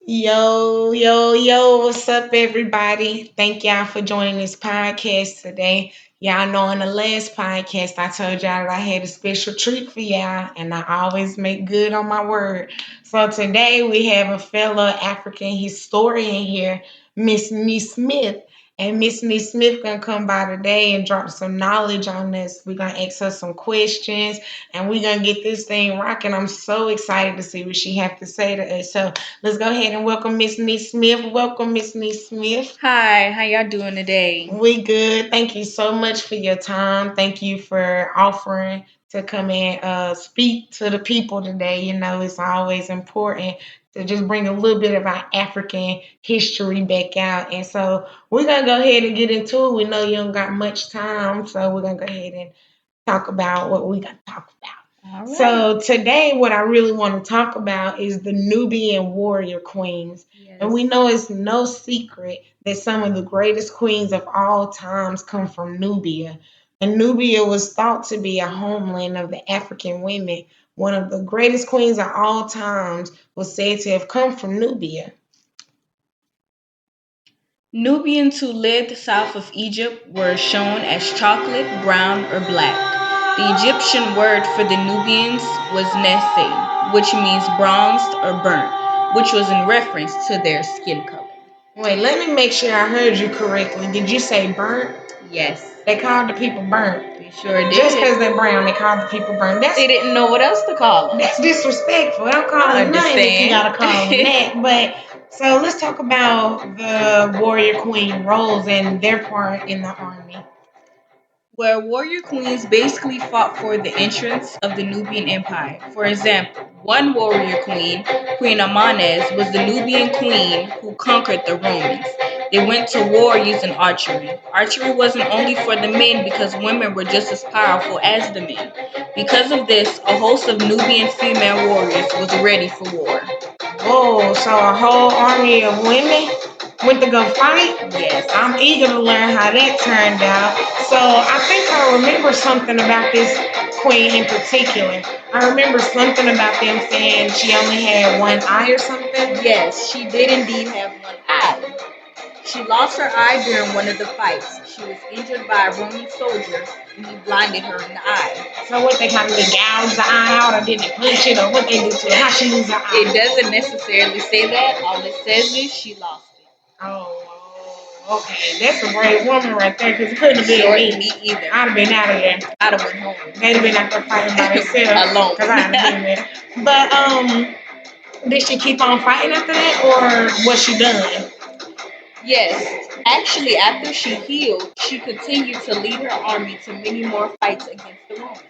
Yo, yo, yo, what's up, everybody? Thank y'all for joining this podcast today. Y'all know in the last podcast, I told y'all that I had a special treat for y'all, and I always make good on my word. So today we have a fellow African historian here, Miss Nee Smith. And Miss Nee Smith gonna come by today and drop some knowledge on us. We're gonna ask her some questions and we're gonna get this thing rocking. I'm so excited to see what she have to say to us. So let's go ahead and welcome Miss Nee Smith. Welcome, Miss Nee Smith. Hi, how y'all doing today? We good. Thank you so much for your time. Thank you for offering to come and speak to the people today. You know, it's always important to just bring a little bit of our African history back out. And so we're gonna go ahead and get into it. We know you don't got much time, so we're gonna go ahead and talk about what we got to talk about. All right. So today, what I really want to talk about is the Nubian warrior queens. And we Yes. know it's no secret that some of the greatest queens of all times come from Nubia. And Nubia was thought to be a homeland of the African women. One of the greatest queens of all times was said to have come from Nubia. Nubians who lived south of Egypt were shown as chocolate, brown, or black. The Egyptian word for the Nubians was Nese, which means bronzed or burnt, which was in reference to their skin color. Wait, let me make sure I heard you correctly. Did you say burnt? Yes, They called the people burnt. they sure did. Just because they're brown, they call the people burnt. They didn't know what else to call them. That's disrespectful. Don't call I them nothing if you gotta call them understand. that. But so let's talk about the warrior queen roles and their part in the army. Where warrior queens basically fought for the entrance of the Nubian Empire. For example, one warrior queen, Queen Amanez, was the Nubian queen who conquered the Romans. They went to war using archery. Archery wasn't only for the men because women were just as powerful as the men. Because of this, a host of Nubian female warriors was ready for war. Whoa, so a whole army of women went to go fight? Yes. I'm eager to learn how that turned out. So I think I remember something about this queen in particular. I remember something about them saying she only had one eye or something. Yes, she did indeed have one eye. She lost her eye during one of the fights. She was injured by a Roman soldier and he blinded her in the eye. So what they kind of did gouge the eye out or did they punch it or what they do to it? How she lose her eye? It doesn't necessarily say that. All it says is she lost it. Oh, okay. That's a brave woman right there because it couldn't have been Sure, me. me either. I'd have been out of there. I'd have went home. They'd have been out there fighting by themselves Alone. because I'd have been there. But did she keep on fighting after that or was she done? Yes, actually, after she healed, she continued to lead her army to many more fights against the Romans.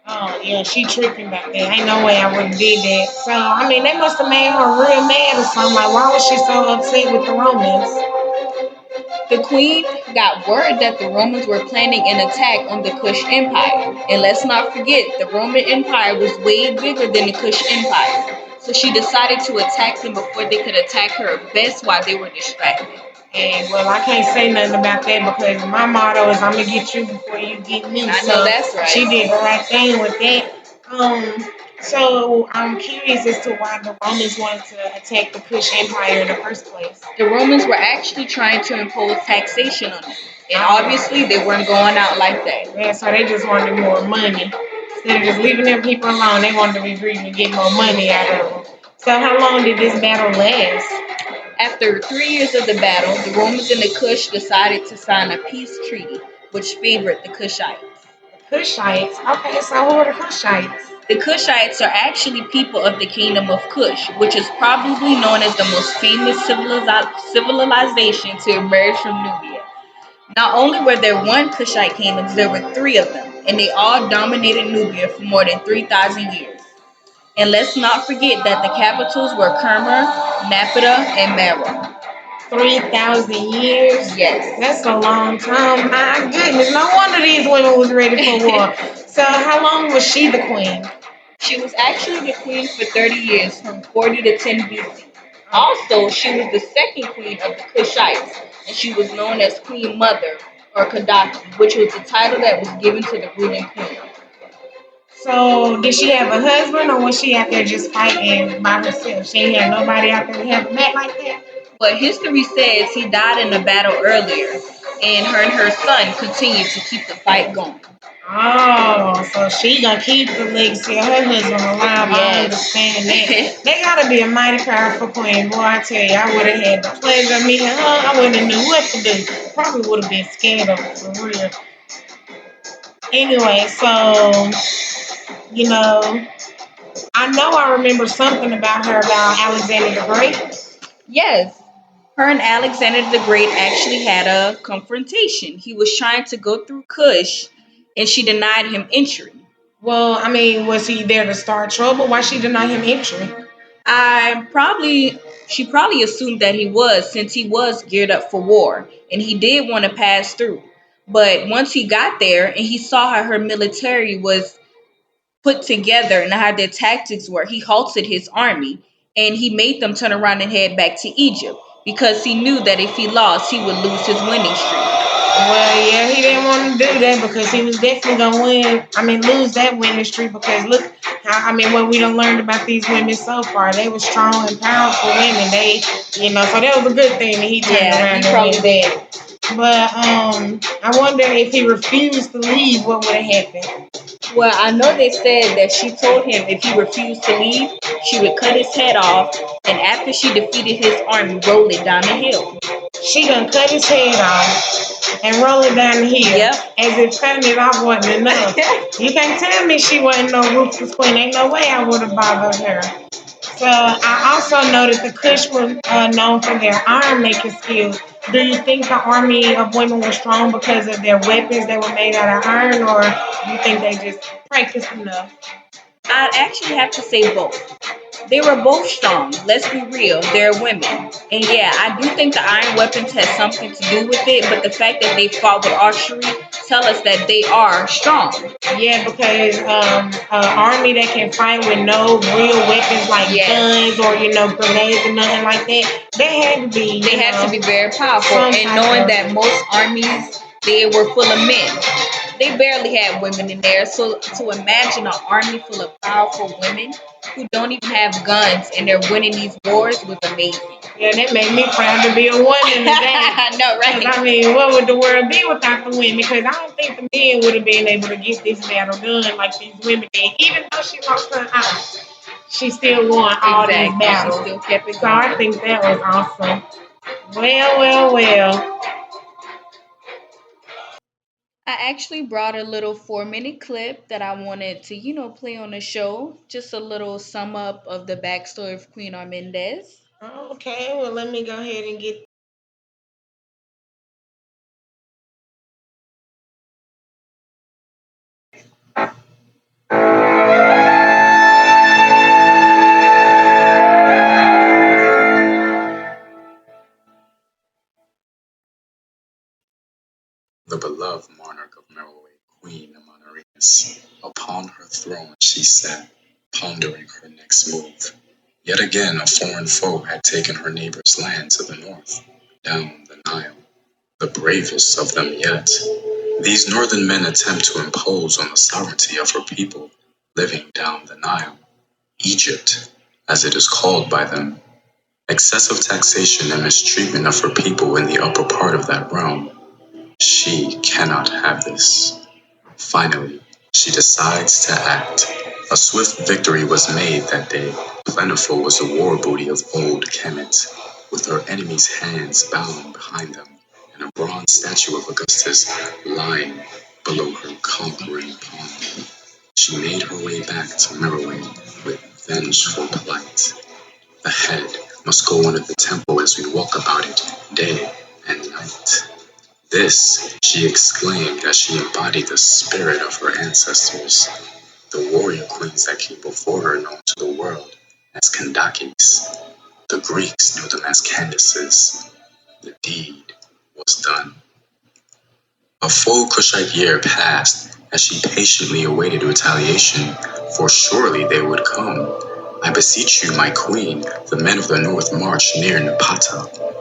Oh yeah, she tripping back there. Ain't no way I would have did that. So I mean, they must have made her real mad or something. Like, why was she so upset with the Romans? The queen got word that the Romans were planning an attack on the Kush Empire. And let's not forget, the Roman Empire was way bigger than the Kush Empire. So she decided to attack them before they could attack her best while they were distracted. And well, I can't say nothing about that because my motto is I'm gonna get you before you get me. I know So that's right. she did the right thing with that. So I'm curious as to why the Romans wanted to attack the Kush Empire in the first place. The Romans were actually trying to impose taxation on them. And obviously, they weren't going out like that. Yeah, so they just wanted more money. Instead of just leaving their people alone, they wanted to be greedy and get more money out of them. So how long did this battle last? After 3 years of the battle, the Romans and the Kush decided to sign a peace treaty, which favored the Kushites. Kushites. Okay, so who are the Kushites? The Kushites are actually people of the kingdom of Kush, which is probably known as the most famous civilization to emerge from Nubia. Not only were there one Kushite kingdoms, there were three of them, and they all dominated Nubia for more than 3,000 years. And let's not forget that the capitals were Kermer, Napata, and Meroe. 3,000 years? Yes. That's a long time. My goodness, no wonder these women was ready for war. So how long was she the queen? She was actually the queen for 30 years, from 40 to 10 BC. Also, she was the second queen of the Kushites, and she was known as Queen Mother or Kadaki, which was the title that was given to the ruling queen. So did she have a husband or was she out there just fighting by herself? She ain't had nobody out there to have a back like that? But history says he died in a battle earlier, and her son continued to keep the fight going. Oh, so she gonna keep the legacy of her husband alive. I Yes. understand that. They gotta be a mighty powerful queen. Boy, I tell you, I would have had the pleasure of meeting her. I wouldn't have knew what to do. Probably would have been scared of her for real. Anyway, so you know, I remember something about her about Alexander the Great. Yes. Her and Alexander the Great actually had a confrontation. He was trying to go through Kush, and she denied him entry. Well, I mean, was he there to start trouble? Why she deny him entry? I probably She probably assumed that he was, since he was geared up for war and he did want to pass through. But once he got there and he saw how her military was put together and how their tactics were, he halted his army and he made them turn around and head back to Egypt because he knew that if he lost, he would lose his winning streak. Well, yeah, he didn't want to do that because he was definitely gonna win. I mean, lose that winning streak because look how what we done learned about these women so far. They were strong and powerful women. So that was a good thing that he turned Yeah, around he and probably went did. that. But I wonder if he refused to leave, what would have happened? Well, I know they said that she told him if he refused to leave, she would cut his head off, and after she defeated his army, roll it down the hill. She done cut his head off and roll it down the hill. Yep. As if cutting it off wasn't enough. You can't tell me she wasn't no ruthless queen. Ain't no way I would have bothered her. So I also noted the Kush were known for their iron making skills. Do you think the army of women were strong because of their weapons that were made out of iron, or do you think they just practiced enough? I'd actually have to say both. They were both strong. Let's be real, they're women. And yeah, I do think the iron weapons had something to do with it, but the fact that they fought with archery tell us that they are strong. Yeah, because an army that can fight with no real weapons like Yes. guns or grenades or nothing like that, they had to be. They had to be very powerful. Some And type knowing of. that most armies they were full of men. They barely had women in there. So to imagine an army full of powerful women who don't even have guns and they're winning these wars was amazing. Yeah, that made me proud to be a woman today. I know, right? What would the world be without the women? Because I don't think the men would have been able to get this battle done like these women did. Even though she lost her house, she still won all these Exactly. She battles. still kept it So I going. think that was awesome. Well, well, well. I actually brought a little 4-minute clip that I wanted to, play on the show. Just a little sum up of the backstory of Queen Armendez. Okay, well, let me go ahead and get. The beloved monarch of Meroe, Queen Amanirenas. Upon her throne she sat, pondering her next move. Yet again a foreign foe had taken her neighbor's land to the north, down the Nile, the bravest of them yet. These northern men attempt to impose on the sovereignty of her people living down the Nile, Egypt, as it is called by them. Excessive taxation and mistreatment of her people in the upper part of that realm. She cannot have this. Finally, she decides to act. A swift victory was made that day. Plentiful was the war booty of old Kemet, with her enemies' hands bound behind them, and a bronze statue of Augustus lying below her conquering palm. She made her way back to Meroe with vengeful plight. The head must go under the temple as we walk about it day and night. This, she exclaimed as she embodied the spirit of her ancestors, the warrior queens that came before her known to the world as Kandakes. The Greeks knew them as Candaces. The deed was done. A full Kushite year passed as she patiently awaited retaliation, for surely they would come. I beseech you, my queen, the men of the north marched near Napata.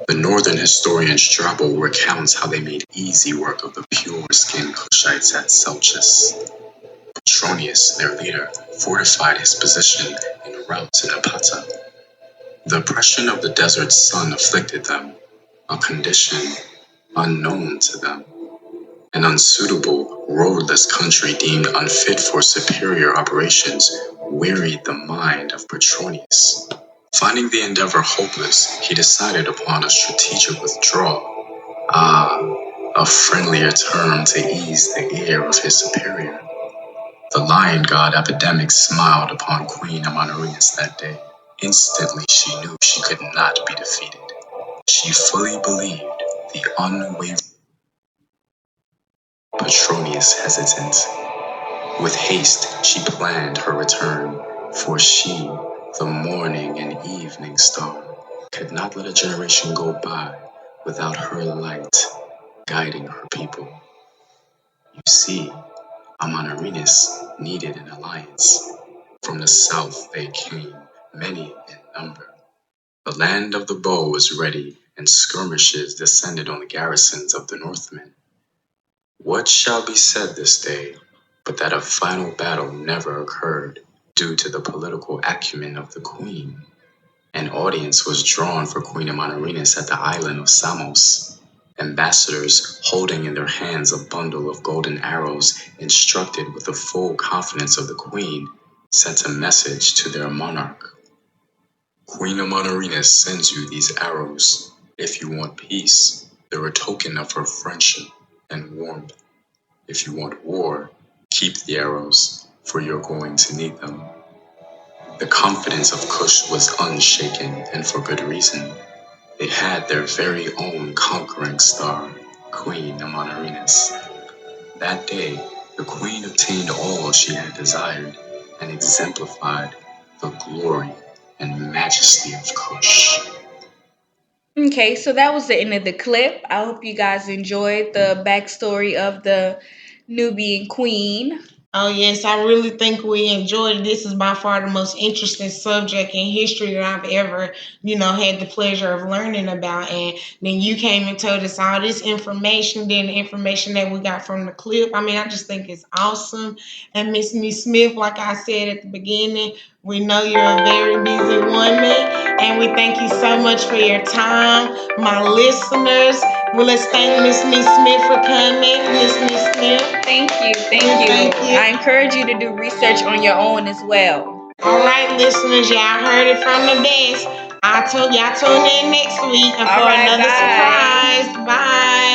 The northern historian Strabo recounts how they made easy work of the pure-skinned Kushites at Selchus. Petronius, their leader, fortified his position en route to Napata. The oppression of the desert sun afflicted them, a condition unknown to them. An unsuitable, roadless country deemed unfit for superior operations wearied the mind of Petronius. Finding the endeavor hopeless, he decided upon a strategic withdrawal. Ah, a friendlier term to ease the ear of his superior. The lion god epidemic smiled upon Queen Amanirenas that day. Instantly she knew she could not be defeated. She fully believed the unwavering Petronius hesitant. With haste she planned her return, for she, the morning and evening star, could not let a generation go by without her light guiding her people. You see, Amanirenas needed an alliance. From the south they came, many in number. The land of the bow was ready, and skirmishes descended on the garrisons of the Northmen. What shall be said this day, but that a final battle never occurred, due to the political acumen of the queen? An audience was drawn for Queen Amanirenas at the island of Samos. Ambassadors, holding in their hands a bundle of golden arrows, instructed with the full confidence of the queen, sent a message to their monarch. Queen Amanirenas sends you these arrows. If you want peace, they're a token of her friendship and warmth. If you want war, keep the arrows, for you're going to need them. The confidence of Kush was unshaken, and for good reason. They had their very own conquering star, Queen Amanirenas. That day, the queen obtained all she had desired and exemplified the glory and majesty of Kush. Okay, so that was the end of the clip. I hope you guys enjoyed the backstory of the Nubian queen. Oh yes, I really think we enjoyed it. This is by far the most interesting subject in history that I've ever, had the pleasure of learning about. And then you came and told us all this information, then the information that we got from the clip. I mean, I just think it's awesome. And Miss Miss Smith, like I said at the beginning, we know you're a very busy woman, and we thank you so much for your time, my listeners. Well, let's thank Miss Miss Smith for coming. Miss Miss Smith. Thank you, thank Well, you. thank you. I encourage you to do research on your own as well. All right, listeners, y'all heard it from the best. I told y'all tune in next week and All for right, another bye. surprise. Bye.